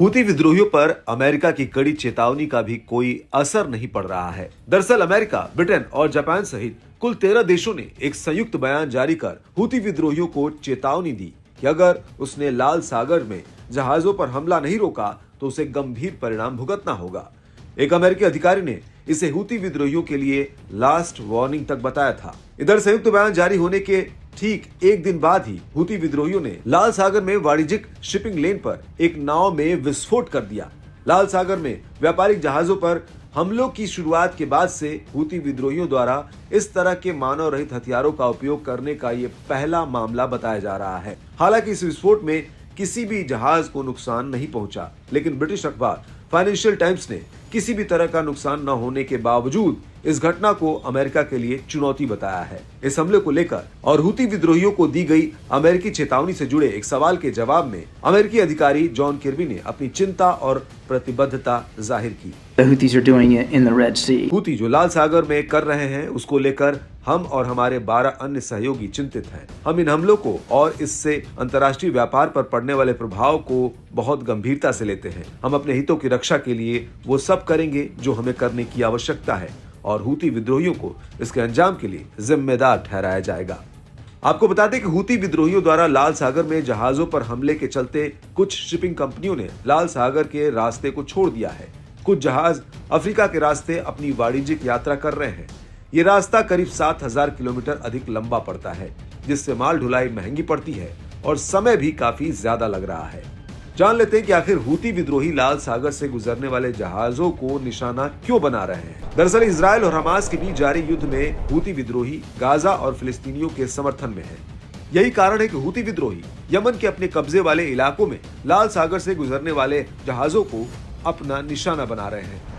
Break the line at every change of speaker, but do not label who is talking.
Houthi विद्रोहियों पर America की कड़ी चेतावनी का भी कोई असर नहीं पड़ रहा है। दरअसल अमेरिका, ब्रिटेन और जापान सहित कुल 13 देशों ने एक संयुक्त बयान जारी कर हूती विद्रोहियों को चेतावनी दी कि अगर उसने लाल सागर में जहाजों पर हमला नहीं रोका तो उसे गंभीर परिणाम भुगतना होगा। एक अमेरिकी अधिकारी ने इसे हूती विद्रोहियों के लिए लास्ट वार्निंग तक बताया था। इधर संयुक्त बयान जारी होने के ठीक एक दिन बाद ही हूती विद्रोहियों ने लाल सागर में वाणिज्यिक शिपिंग लेन पर एक नाव में विस्फोट कर दिया। लाल सागर में व्यापारिक जहाजों पर हमलों की शुरुआत के बाद से हूती विद्रोहियों द्वारा इस तरह के मानव रहित हथियारों का उपयोग करने का ये पहला मामला बताया जा रहा है। हालांकि इस विस्फोट में किसी भी जहाज को नुकसान नहीं पहुंचा, लेकिन ब्रिटिश अखबार फाइनेंशियल टाइम्स ने किसी भी तरह का नुकसान न होने के बावजूद इस घटना को अमेरिका के लिए चुनौती बताया है। इस हमले को लेकर और हूती विद्रोहियों को दी गई अमेरिकी चेतावनी से जुड़े एक सवाल के जवाब में अमेरिकी अधिकारी जॉन किर्बी ने अपनी चिंता और प्रतिबद्धता जाहिर की।
The Houthis are doing it in the Red Sea.
Houthi जो लाल सागर में कर रहे हैं उसको लेकर हम और हमारे 12 अन्य सहयोगी चिंतित हैं। हम इन हमलों को और इससे अंतर्राष्ट्रीय व्यापार पर पड़ने वाले प्रभाव को बहुत गंभीरता से लेते हैं। हम अपने हितों की रक्षा के लिए वो सब करेंगे जो हमें करने की आवश्यकता है और हूती विद्रोहियों को इसके अंजाम के लिए जिम्मेदार ठहराया जाएगा। आपको बता दें कि हूती विद्रोहियों द्वारा लाल सागर में जहाजों पर हमले के चलते कुछ शिपिंग कंपनियों ने लाल सागर के रास्ते को छोड़ दिया है। कुछ जहाज अफ्रीका के रास्ते अपनी वाणिज्यिक यात्रा कर रहे हैं। ये रास्ता करीब 7000 किलोमीटर अधिक लंबा पड़ता है, जिससे माल ढुलाई महंगी पड़ती है और समय भी काफी ज्यादा लग रहा है। जान लेते हैं कि आखिर हूती विद्रोही लाल सागर से गुजरने वाले जहाजों को निशाना क्यों बना रहे हैं। दरअसल इजराइल और हमास के बीच जारी युद्ध में हूती विद्रोही गाजा और फिलिस्तीनियों के समर्थन में है। यही कारण है कि हूती विद्रोही यमन के अपने कब्जे वाले इलाकों में लाल सागर से गुजरने वाले जहाजों को अपना निशाना बना रहे हैं।